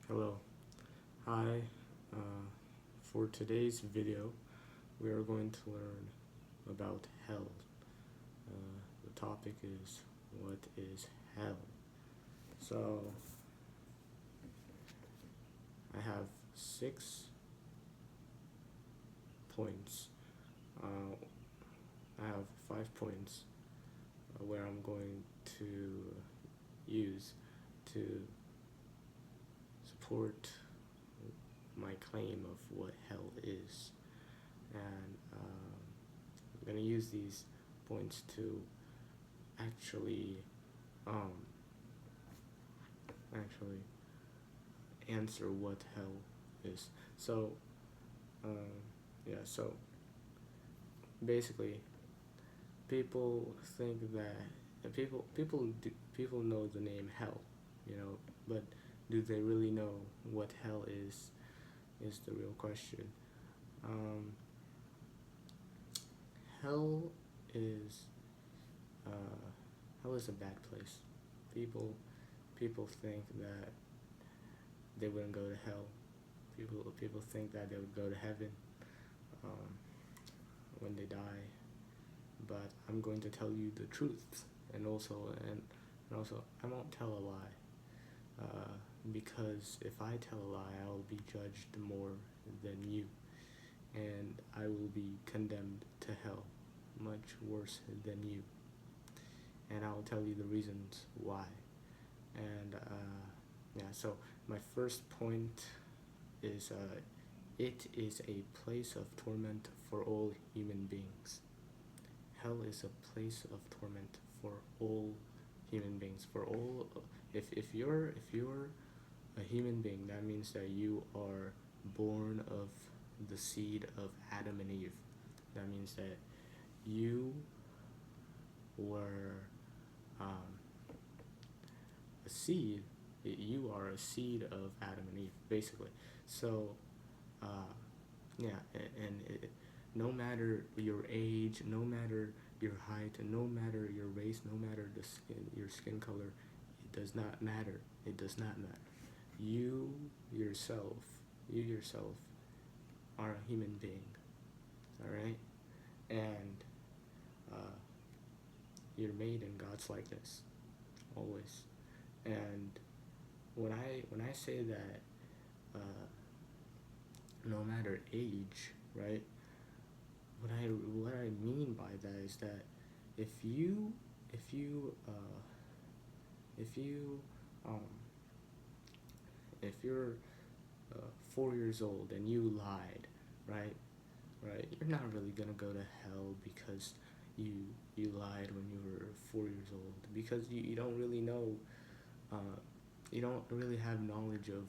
Hello. Hi. For today's video, we are going to learn about hell. The topic is what is hell? So, I have 6 points. I have 5 points where I'm going to use to support my claim of what hell is, and I'm gonna use these points to actually um, actually answer what hell is. So yeah, so basically, people think that people know the name hell, but do they really know what hell is the real question. Um, hell is uh, hell is a bad place. People think that they wouldn't go to hell. People think that they would go to heaven um, when they die. But I'm going to tell you the truth, and also I won't tell a lie. Because if I tell a lie, I will be judged more than you, and I will be condemned to hell much worse than you. And I'll tell you the reasons why. And yeah, so my first point is it is a place of torment for all human beings. Hell is a place of torment for all human beings. For all, if you're a human being, that means that you are born of the seed of Adam and Eve. That means that you were um, a seed. You are a seed of Adam and Eve, basically. So, uh, yeah, and no matter your age, no matter your height, no matter your race, no matter your skin color, it does not matter. It does not matter. You yourself, you yourself are a human being, all right, and uh, you're made in God's likeness, always. And when I say that, uh, no matter age, right? What I mean by that is that if you if you if you um if you're 4 years old and you lied, right? Right, you're not really gonna go to hell because you you lied when you were 4 years old, because you don't really know, uh, you don't really have knowledge of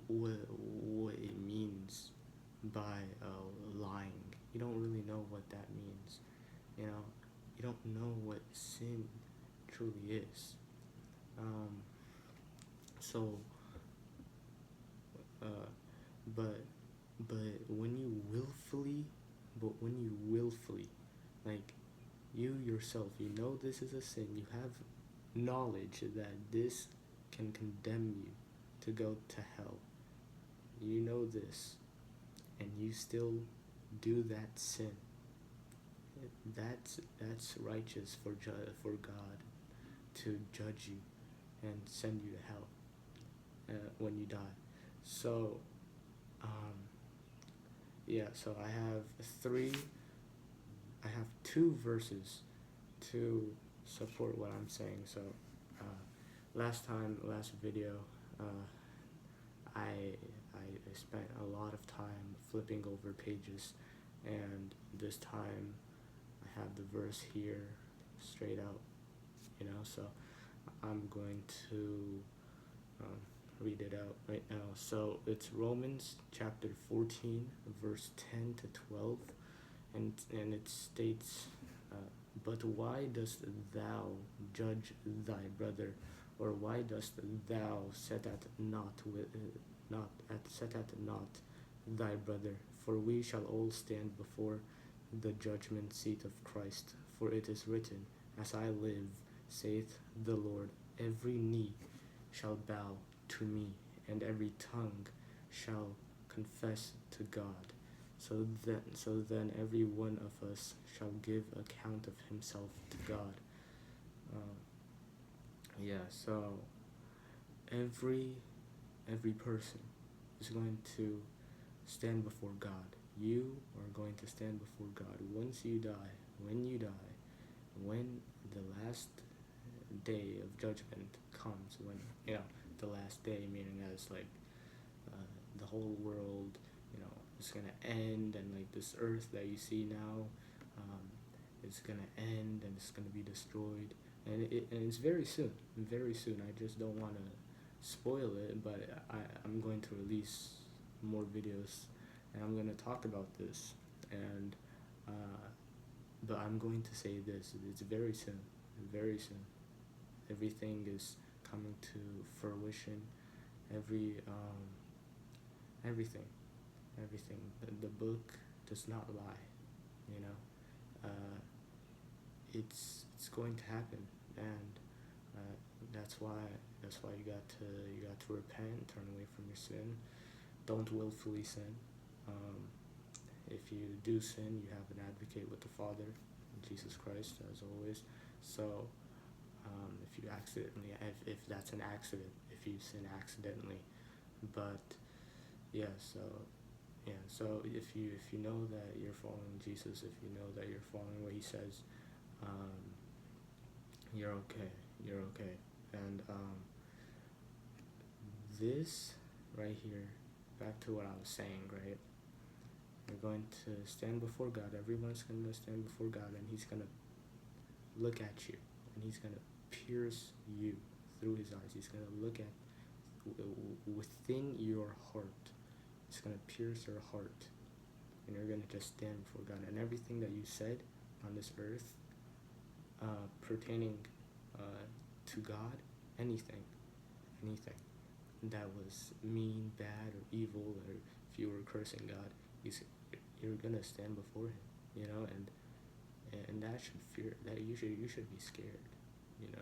what it means by lying. You don't really know what that means. You know, you don't know what sin truly is. Um, so, uh, but when you willfully, like, you yourself, you know this is a sin. You have knowledge that this can condemn you to go to hell. You know this, and you still do that sin. That's righteous for God to judge you and send you to hell when you die. So, um, yeah. So I have two verses to support what I'm saying. So, last video, uh, I spent a lot of time flipping over pages, and this time I have the verse here straight out, so I'm going to um, read it out right now. So it's Romans chapter 14, verse 10 to 12, and it states, "But why dost thou judge thy brother, or why dost thou set at naught thy brother? For we shall all stand before the judgment seat of Christ. For it is written, As I live, saith the Lord, every knee shall bow to me, and every tongue shall confess to God. So then every one of us shall give account of himself to God. Um, so every person is going to stand before God. You are going to stand before God once you die. When you die, when the last day of judgment comes, when the last day, meaning as like the whole world, is gonna end, and like this earth that you see now, is gonna end and it's gonna be destroyed, and it's very soon, very soon. I just don't want to spoil it, but I'm going to release more videos, and I'm going to talk about this, and but I'm going to say this: it's very soon, very soon. Everything is coming to fruition. Everything, everything. The book does not lie. You know, it's going to happen, and that's why you got to repent, turn away from your sin. Don't willfully sin. If you do sin, you have an advocate with the Father, Jesus Christ, as always. So if you accidentally, if that's an accident, if you sin accidentally, but so if you know that you're following Jesus, if you know that you're following what he says, you're okay. And this right here, back to what I was saying, right? You're going to stand before God. Everyone's going to stand before God, and he's going to look at you, and he's going to pierce you through his eyes. He's going to look at within your heart. He's going to pierce your heart, and you're going to just stand before God. And everything that you said on this earth pertaining to God, anything that was mean, bad, or evil, or if you were cursing God, you're gonna stand before him, and that should fear, that you should be scared, and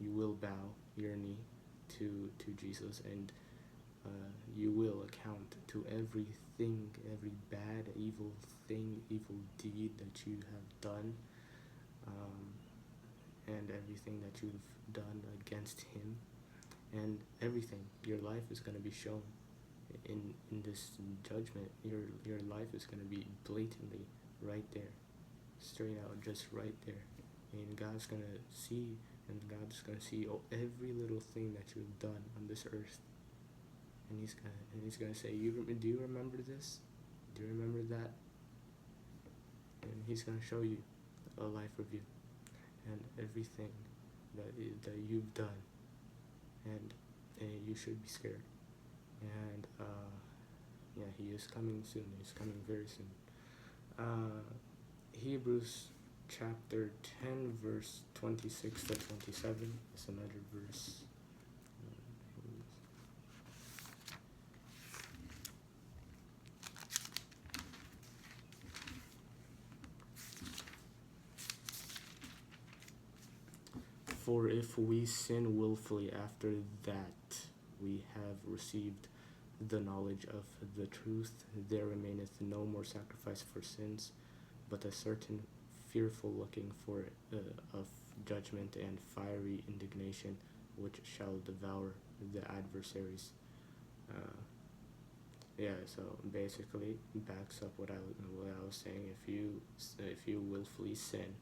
you will bow your knee to Jesus, and you will account to everything, every bad, evil thing, evil deed that you have done, and everything that you've done against him, and everything. Your life is going to be shown in this judgment. Your life is going to be blatantly right there, straight out, just right there. And God's going to see, and God's going to see every little thing that you've done on this earth. And he's gonna say, do you remember this? Do you remember that? And he's gonna show you a life review and everything that you've done, and you should be scared. And he is coming soon. He's coming very soon. Hebrews chapter 10, verse 26 to 27 is another verse. For if we sin willfully after that we have received the knowledge of the truth, there remaineth no more sacrifice for sins, but a certain fearful looking for of judgment and fiery indignation, which shall devour the adversaries. So basically backs up what I was saying. If you willfully sin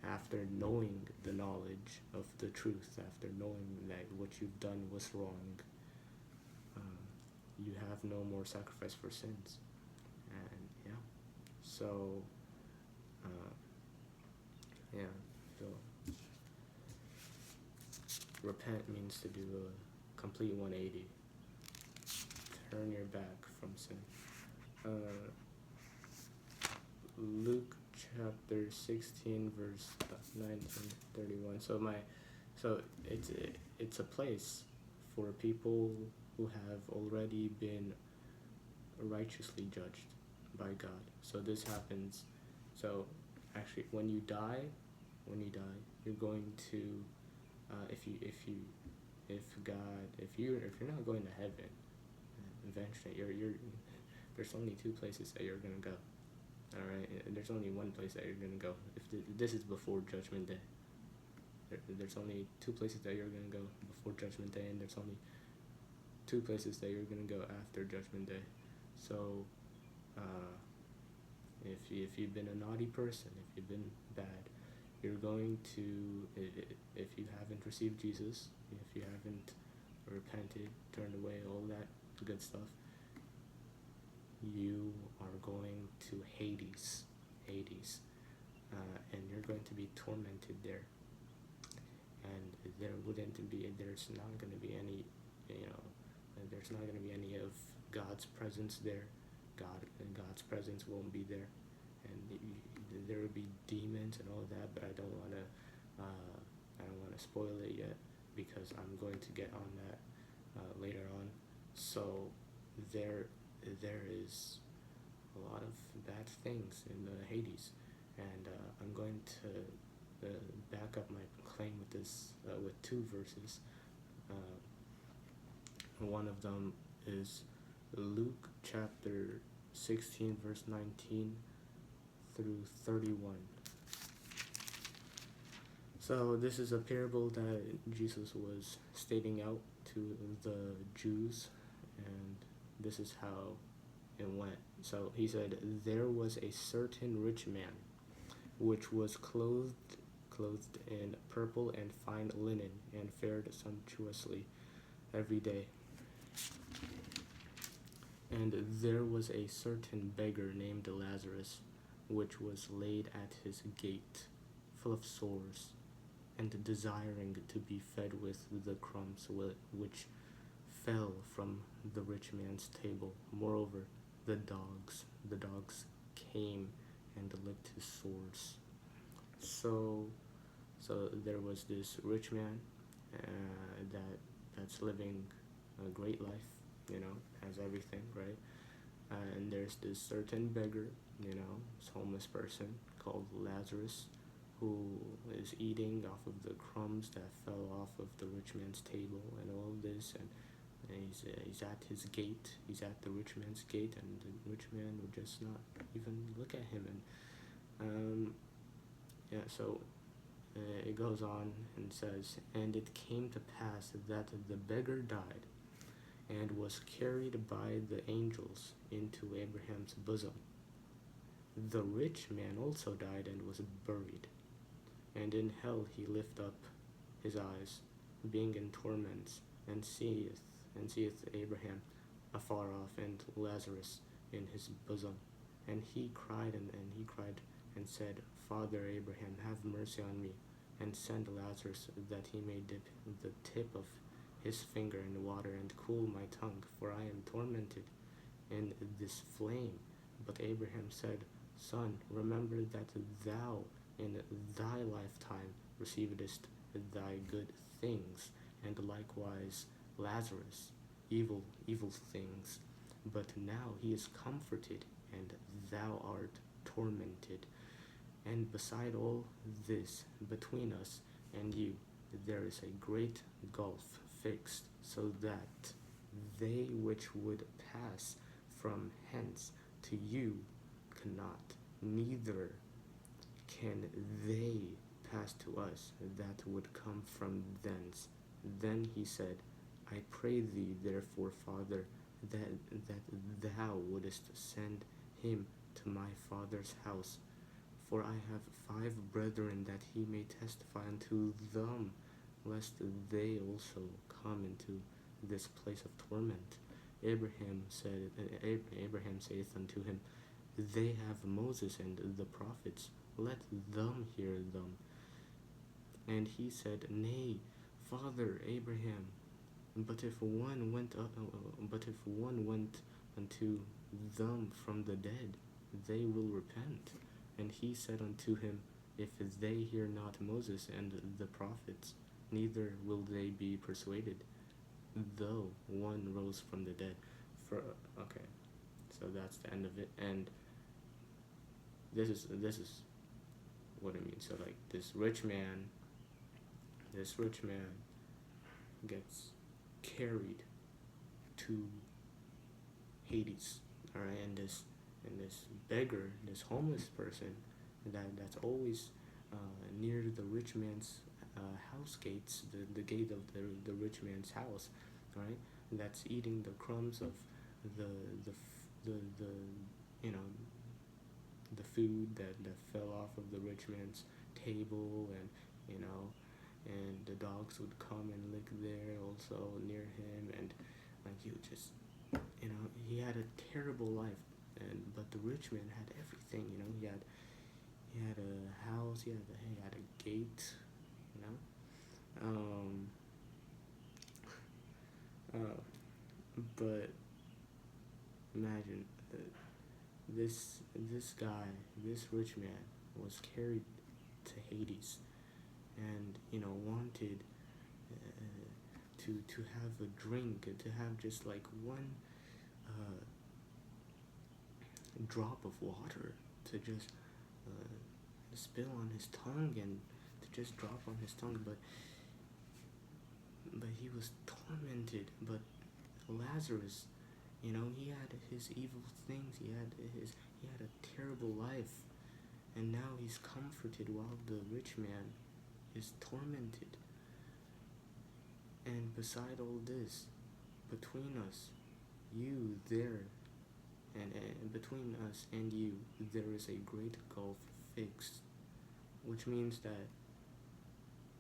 after knowing the knowledge of the truth, after knowing that what you've done was wrong, you have no more sacrifice for sins. And so repent means to do a complete 180. Turn your back from sin. Luke chapter 16, verse 1931. So it's a place for people who have already been righteously judged. by God. So this happens. So actually, when you die, you're going to, if God, if you're not going to heaven, eventually there's only two places that you're gonna go. All right, there's only one place that you're gonna go. This is before Judgment Day. There's only two places that you're gonna go before Judgment Day, and there's only two places that you're gonna go after Judgment Day. So, if you've been a naughty person, if you've been bad, you're going to, if you haven't received Jesus, if you haven't repented, turned away, all that good stuff, you are going to Hades, and you're going to be tormented there. And there's not going to be any, there's not going to be any of God's presence there. God's presence won't be there, and there will be demons and all that. But I don't want to spoil it yet, because I'm going to get on that later on. So there is a lot of bad things in the Hades, and I'm going to back up my claim with this with two verses. One of them is Luke chapter 16, verse 19 through 31. So this is a parable that Jesus was stating out to the Jews, and this is how it went. So he said, "There was a certain rich man, which was clothed in purple and fine linen, and fared sumptuously every day. And there was a certain beggar named Lazarus, which was laid at his gate, full of sores, and desiring to be fed with the crumbs which fell from the rich man's table. Moreover, the dogs came and licked his sores." So there was this rich man that's living a great life, has everything, right? And there's this certain beggar, this homeless person called Lazarus, who is eating off of the crumbs that fell off of the rich man's table and all of this, and he's at his gate, he's at the rich man's gate, and the rich man would just not even look at him. And so it goes on and says, "And it came to pass that the beggar died, and was carried by the angels into Abraham's bosom. The rich man also died and was buried. And in hell he lift up his eyes, being in torments, and seeth Abraham afar off, and Lazarus in his bosom. And he cried and said, Father Abraham, have mercy on me, and send Lazarus, that he may dip the tip of his finger in water, and cool my tongue, for I am tormented in this flame. But Abraham said, Son, remember that thou in thy lifetime receivedst thy good things, and likewise Lazarus evil things. But now he is comforted, and thou art tormented. And beside all this, between us and you, there is a great gulf fixed, so that they which would pass from hence to you cannot, neither can they pass to us that would come from thence. Then he said, I pray thee, therefore, Father, that thou wouldest send him to my father's house. For I have 5 brethren, that he may testify unto them, lest they also come into this place of torment. Abraham saith unto him, They have Moses and the prophets, let them hear them. And he said, Nay, Father Abraham, but if one went unto them from the dead, they will repent. And he said unto him, If they hear not Moses and the prophets, neither will they be persuaded, though one rose from the dead. Okay, so that's the end of it. And this is what I mean. So like this rich man gets carried to Hades, all right, and this beggar, this homeless person, that's always near the rich man's house gates, the gate of the rich man's house, all right, that's eating the crumbs of the the you know the food that fell off of the rich man's table, and you know and the dogs would come and lick there also near him, and like he would just, he had a terrible life, and but the rich man had everything. He had a house, he had a gate, you know um uh, but imagine, this guy, this rich man, was carried to Hades, and wanted to have a drink, to have just like one uh, drop of water to just uh, spill on his tongue, and to just drop on his tongue, but he was tormented. But Lazarus, he had his evil things, he had a terrible life, and now he's comforted while the rich man is tormented. And beside all this, between us, you there, and between us and you, there is a great gulf fixed, which means that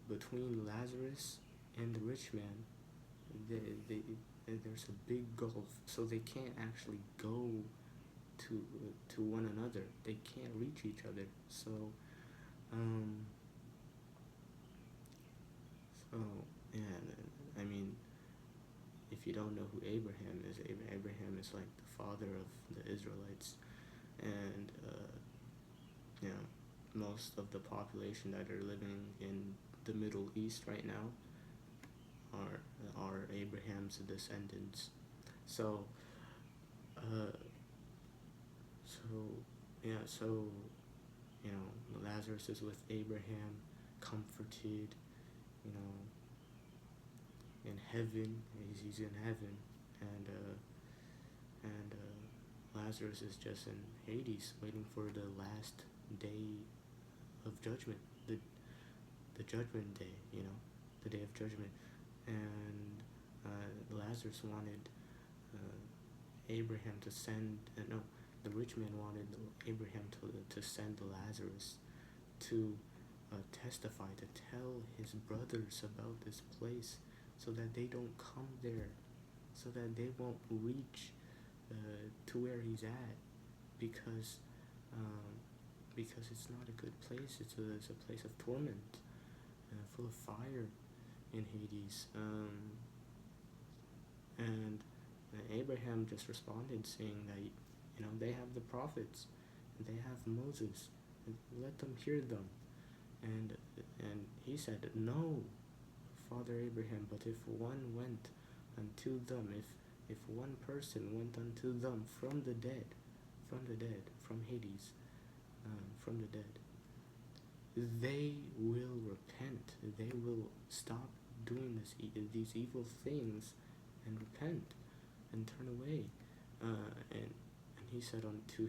between Lazarus and the rich man, there's a big gulf, so they can't actually go to one another. They can't reach each other. Um, so yeah, I mean, if you don't know who Abraham is, Abraham is like the father of the Israelites, and most of the population that are living in the Middle East right now are Abraham's descendants. So, uh, so yeah, so Lazarus is with Abraham, comforted, you know, in heaven. He's in heaven, and Lazarus is just in Hades, waiting for the last day of judgment, the judgment day, the day of judgment. And Lazarus wanted Abraham to send, no, the rich man wanted Abraham to send Lazarus to testify, to tell his brothers about this place, so that they don't come there, so that they won't reach to where he's at, because it's not a good place. It's a place of torment, full of fire in Hades. And Abraham just responded, saying that they have the prophets, and they have Moses, and let them hear them. And he said, "No, Father Abraham, but if one went unto them, if one person went unto them from the dead, from Hades, from the dead, they will repent. They will stop doing these evil things, and repent, and turn away." And he said unto